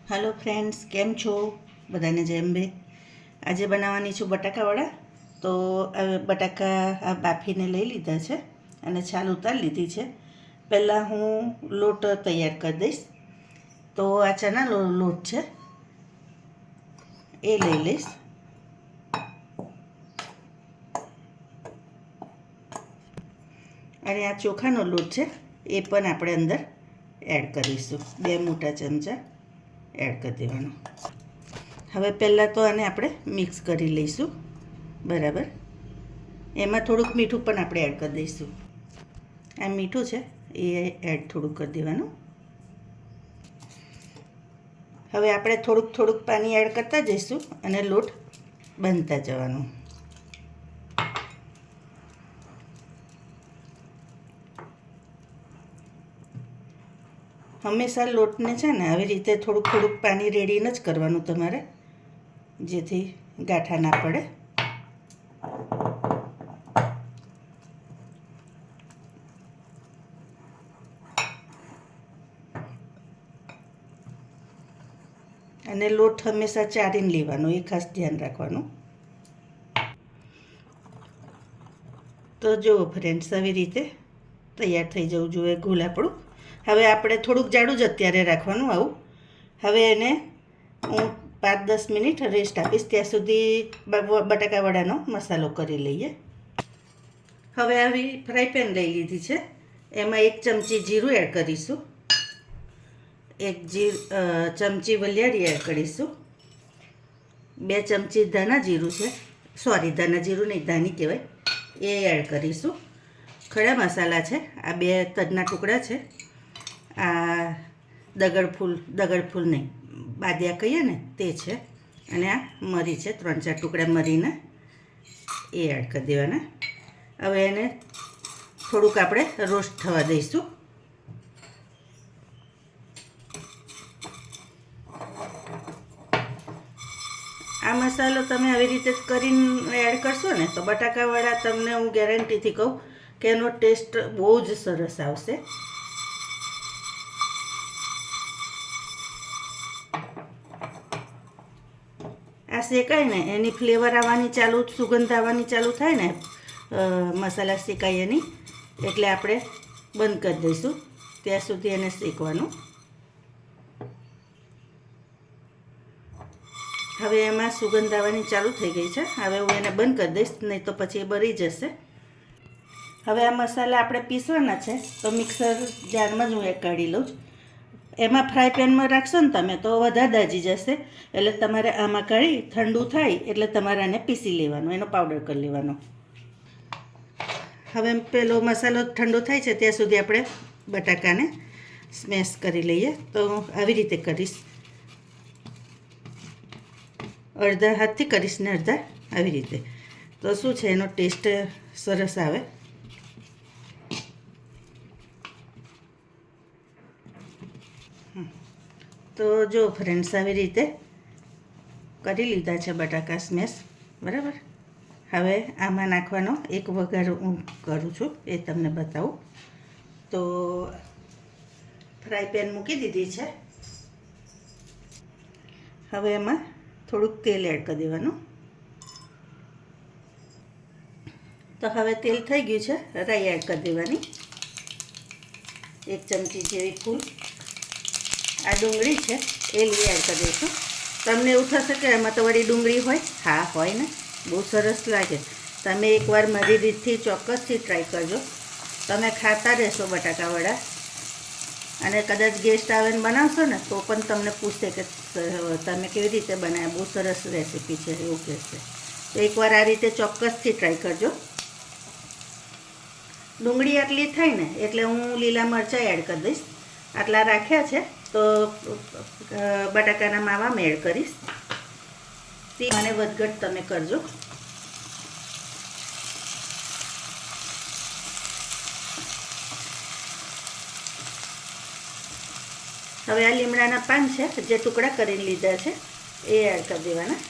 Hello friends, केम छो बधाने जय अंबे। आज बनाववानी छुं बटाकावड़ा। तो बटाका आ बाफीने लई लीधा छे अने छाल उतारी लीधी छे। पहला हूँ लोट तैयार कर दईश। तो आ चना लोट छे ए लई लईश। अने आ चोखानो लोट छे ए पण आपणे अंदर एड करीशुं। 2 मोटा चमचा एड कर देवानो। हवे पहला तो आने आपणे मिक्स करी लईशुं बराबर। एमां थोड़ुंक मीठुं पण आपणे एड कर दईशुं। आ मीठुं छे ए एड थोड़ुं कर देवानुं। हवे आपणे थोड़ुंक पाणी एड करता जईशुं अने लोट बांधता जवानुं। हमेशा लोटने छे ने આવી રીતે થોડુંક પાણી રેડીને જ કરવાનું તમારે, જેથી ગાંઠા ના પડે। અને લોટ હંમેશા ચારીને લેવાનો, એ ખાસ ધ્યાન રાખવાનું। તો જુઓ ફ્રેન્ડ્સ, આવી રીતે તૈયાર થઈ જવું જોઈએ ઘોલ આપણું। હવે આપણે થોડુંક જાડું જ અત્યારે રાખવાનું આવું। હવે એને હું 5-10 મિનિટ રેસ્ટ આપીશ, ત્યાં સુધી બટાકાવડાનો મસાલો કરી લઈએ। હવે આવી ફ્રાય પેન લઈ લીધી છે, એમાં 1 ચમચી જીરું એડ કરીશું, 1 ચમચી વલિયારી એડ કરીશું, 2 ચમચી ધાણા જીરું છે, સોરી ધાણા જીરું નહીં, ધાણી કહેવાય, એ એડ કરીશું। ખડા મસાલા છે, આ 2 તજના ટુકડા છે, આ દગડફૂલ નહીં, બાદિયા કહીએ ને તે છે, અને આ મરી છે, 3-4 ટુકડા મરીના, એ એડ કરી દેવાના। હવે એને થોડુંક આપણે રોસ્ટ થવા દઈશું। આ મસાલો તમે આવી રીતે કરીને એડ કરશો ને તો બટાકાવડા તમને હું ગેરંટીથી કહું કે એનો ટેસ્ટ બહુ જ સરસ આવશે। આ શેકાય ને એની ફ્લેવર આવવાની ચાલુ, સુગંધ આવવાની ચાલુ થાય ને, મસાલા શેકાય એની, એટલે આપણે બંધ કરી દઈશું, ત્યાં સુધી એને શેકવાનું। હવે એમાં સુગંધ આવવાની ચાલુ થઈ ગઈ છે, હવે હું એને બંધ કરી દઈશ, નહીં તો પછી એ બળી જશે। હવે આ મસાલા આપણે પીસવાના છે, તો મિક્સર જારમાં જ હું એક કાઢી લઉં છું। એમાં ફ્રાય પેનમાં રાખશો ને તમે તો વધારે દાજી જશે, એટલે તમારે આમાં કાઢી ઠંડુ થાય એટલે તમારે આને પીસી લેવાનો, એનો પાવડર કરી લેવાનો। હવે પેલો મસાલો ઠંડો થાય છે ત્યાં સુધી આપણે બટાકાને સ્મેશ કરી લઈએ। તો આવી રીતે કરીશ, અડધા હાથથી કરીશ ને અડધા આવી રીતે, તો શું છે એનો ટેસ્ટ સરસ આવે। તો જો ફ્રેન્ડ્સ, આવી રીતે કરી લીધા છે બટાકા સ્મેશ બરાબર। હવે આમાં નાખવાનો એક વઘાર હું કરું છું, એ તમને બતાવું। તો ફ્રાય પેન મૂકી દીધી છે, હવે એમાં થોડુંક તેલ એડ કરી દેવાનું। તો હવે તેલ થઈ ગયું છે, રાઈ એડ કરી દેવાની, 1 ચમચી જેવી ફૂલ। આ ડુંગળી છે એ લઈ એડ કરી દઈશું। તમને એવું થશે કે એમાં તો વળી ડુંગળી હોય, હા હોય ને, બહુ સરસ લાગે। તમે એકવાર મારી રીતથી ચોક્કસથી ટ્રાય કરજો, તમે ખાતા રહેશો બટાકાવડા। અને કદાચ ગેસ્ટ આવીને બનાવશો ને તો પણ તમને પૂછશે કે તમે કેવી રીતે બનાવ્યા, બહુ સરસ રેસીપી છે એવું કહેશે। તો એકવાર આ રીતે ચોક્કસથી ટ્રાય કરજો। ડુંગળી આટલી થાય ને એટલે હું લીલા મરચાં એડ કરી દઈશ, આટલા રાખ્યા છે તો બટાકાના માવામાં એડ કરીશ, તે મને વધઘટ તમે કરજો। હવે આ લીમડાના પાન છે જે ટુકડા કરીને લીધા છે એ એડ કરી દેવાના।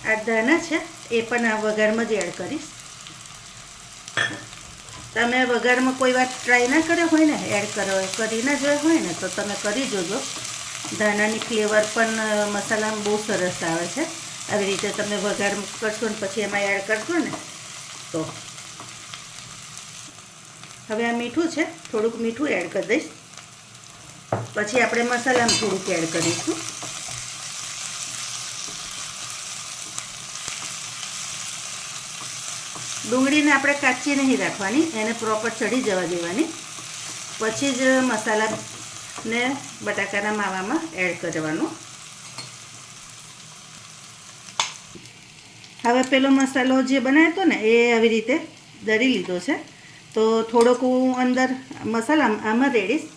આ ધાણા છે એ પણ આ વઘારમાં જ એડ કરીશ। તમે વઘારમાં કોઈ વાર ટ્રાય ના કર્યો હોય ને એડ કરી ના જોયો હોય ને તો તમે કરી જોજો. ધાણાની ફ્લેવર પણ મસાલામાં બહુ સરસ આવે છે. આવી રીતે તમે વઘાર કરશો ને પછી એમાં એડ કરશો ને તો. હવે આ મીઠું છે, થોડુંક મીઠું એડ કરી દઈશ. પછી આપણે મસાલામાં થોડુંક એડ કરીશું. ડુંગળીને આપણે કાચી નહીં રાખવાની, એને પ્રોપર ચડી જવા દેવાની. પછી જ મસાલાને બટાકાના માવામાં એડ કરવાનું. હવે પેલો મસાલો જે બનાવ્યો હતો ને એ આવી રીતે દળી લીધો છે. તો થોડોક હું અંદર મસાલા આમાં રેડીશ,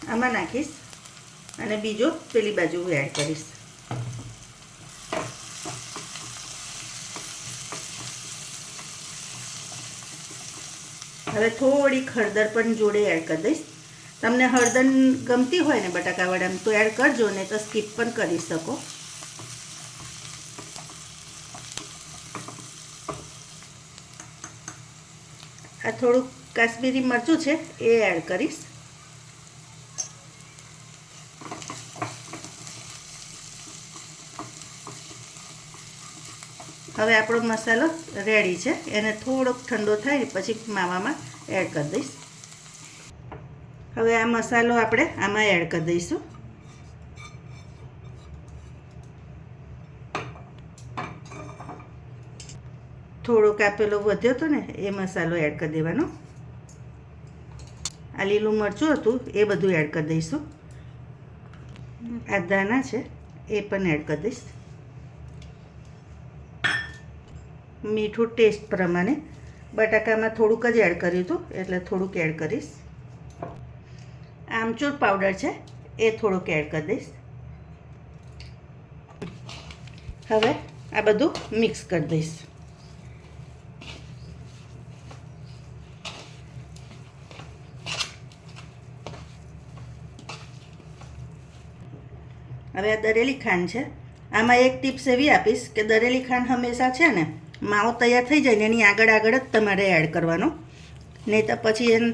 આમાં નાખીશ અને બીજો પેલી બાજુ એડ કરીશ. હવે થોડીક હળદર પણ જોડે એડ કરી દઈશ. તમને હળદર ગમતી હોય ને બટાકાવાળામાં તો એડ કરજો, ને તો સ્કીપ પણ કરી શકો. આ થોડુંક કાશ્મીરી મરચું છે એ એડ કરીશ. હવે આપણો મસાલો રેડી છે. એને થોડોક ઠંડો થાય પછી માવામાં એડ કરી દઈશ. હવે આ મસાલો આપણે આમાં એડ કરી દઈશું. થોડોક આપેલો વધ્યો હતો ને એ મસાલો એડ કરી દેવાનો. આ લીલું મરચું હતું એ બધું એડ કરી દઈશું. આ ધાણા છે એ પણ એડ કરી દઈશ. મીઠું ટેસ્ટ પ્રમાણે, બટાકામાં થોડુંક જ એડ કર્યું હતું એટલે થોડુંક એડ કરીશ. આમચૂર પાવડર છે એ થોડુંક એડ કરી દઈશ. હવે આ બધું મિક્સ કરી દઈશ. હવે આ દરેલી ખાંડ છે. આમાં એક ટિપ્સ એવી આપીશ કે દરેલી ખાંડ હંમેશા છે ને માવો તૈયાર થઈ જાય ને એની આગળ જ તમારે એડ કરવાનો, નહીં તો પછી એને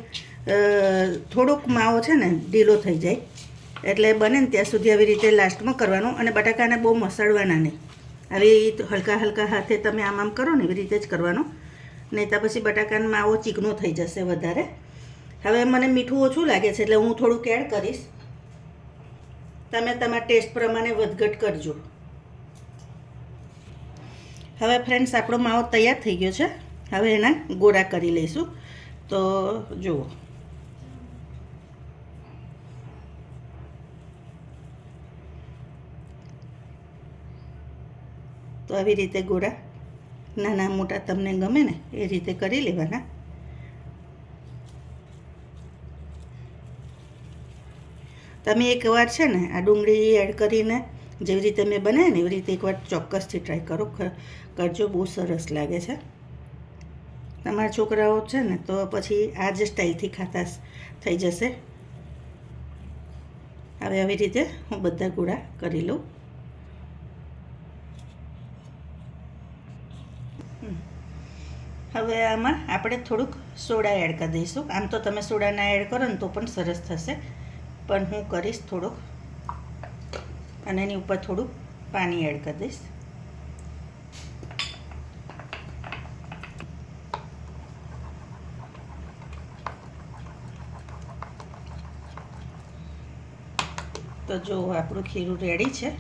થોડોક માવો છે ને ઢીલો થઈ જાય. એટલે બને ને ત્યાં સુધી આવી રીતે લાસ્ટમાં કરવાનું. અને બટાકાને બહુ મસળવાના નહીં, આવી હલકા હલકા હાથે તમે આમ કરો ને એવી રીતે જ કરવાનું, નહીં તો પછી બટાકાનો માવો ચીકણો થઈ જશે વધારે. હવે મને મીઠું ઓછું લાગે છે એટલે હું થોડુંક એડ કરીશ. તમે તમારા ટેસ્ટ પ્રમાણે વધઘટ કરજો. હવે ફ્રેન્ડ્સ આપણો માવો તૈયાર થઈ ગયો છે. હવે એના ગોળા કરી લઈશું. તો જુઓ, તો આવી રીતે ગોળા નાના મોટા તમને ગમે ને એ રીતે કરી લેવાના. તમે એકવાર છે ને આ ડુંગળી એડ કરીને જેવી રીતે મેં બનાવી ને એવી રીતે એકવાર ચોક્કસથી ટ્રાય કરજો. બહુ સરસ લાગે છે. તમારા છોકરાઓ છે ને તો પછી આ જ સ્ટાઈલથી ખાતા થઈ જશે. હવે આવી રીતે હું બધા ગોળા કરી લઉં. હવે આમાં આપણે થોડુંક સોડા એડ કરી દઈશું. આમ તો તમે સોડા ના એડ કરો ને તો પણ સરસ થશે, પણ હું કરીશ થોડુંક. અને એની ઉપર થોડુંક પાણી એડ કરી દઈશ. તો જો આપણું ખીરું રેડી છે.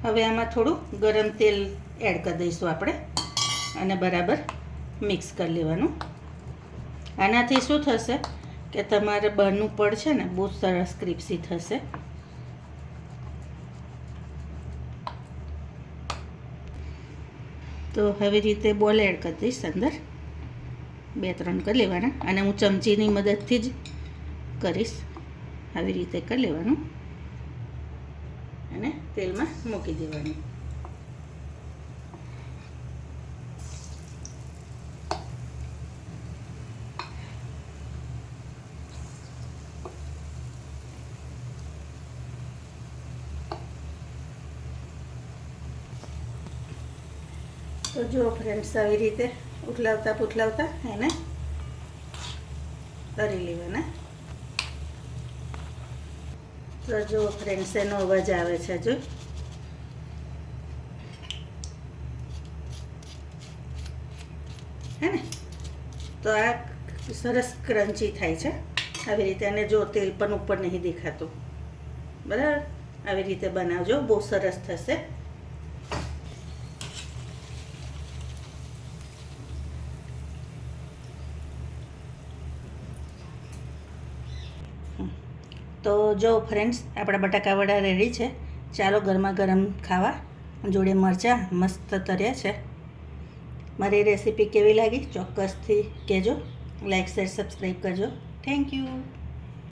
હવે આમાં થોડું ગરમ તેલ એડ કરી દઈશું આપણે અને બરાબર મિક્સ કરી લેવાનું. આનાથી શું થશે કે તમારે બહારનું પડ છે ને બહુ સરસ ક્રિસ્પી થશે. તો આવી રીતે બોલ એડ કરી દઈશ અંદર. 2-3 કરી લેવાના અને હું ચમચીની મદદથી જ કરીશ. આવી રીતે કરી લેવાનું અને તેલમાં મૂકી દેવાનું. તો જો ફ્રેન્ડ્સ આવી રીતે ઉથલાવતા પુથલાવતા એને તળી લેવાના. તો જો ફ્રેન્ડ્સ એનો અવાજ આવે છે જો. હે ને, તો આ સરસ ક્રન્ચી થાય છે આવી રીતે. અને જો તેલ પણ ઉપર નહીં દેખાતું. બરાબર, આવી રીતે બનાવજો, બહુ સરસ થશે. તો જો ફ્રેન્ડ્સ આપણા બટાકા વડા રેડી છે. ચાલો ગરમા ગરમ ખાવા. જોડે મરચાં મસ્ત તર્યા છે. મારી રેસીપી કેવી લાગી ચોક્કસથી કહેજો. લાઈક શેર સબસ્ક્રાઈબ કરજો. Thank you.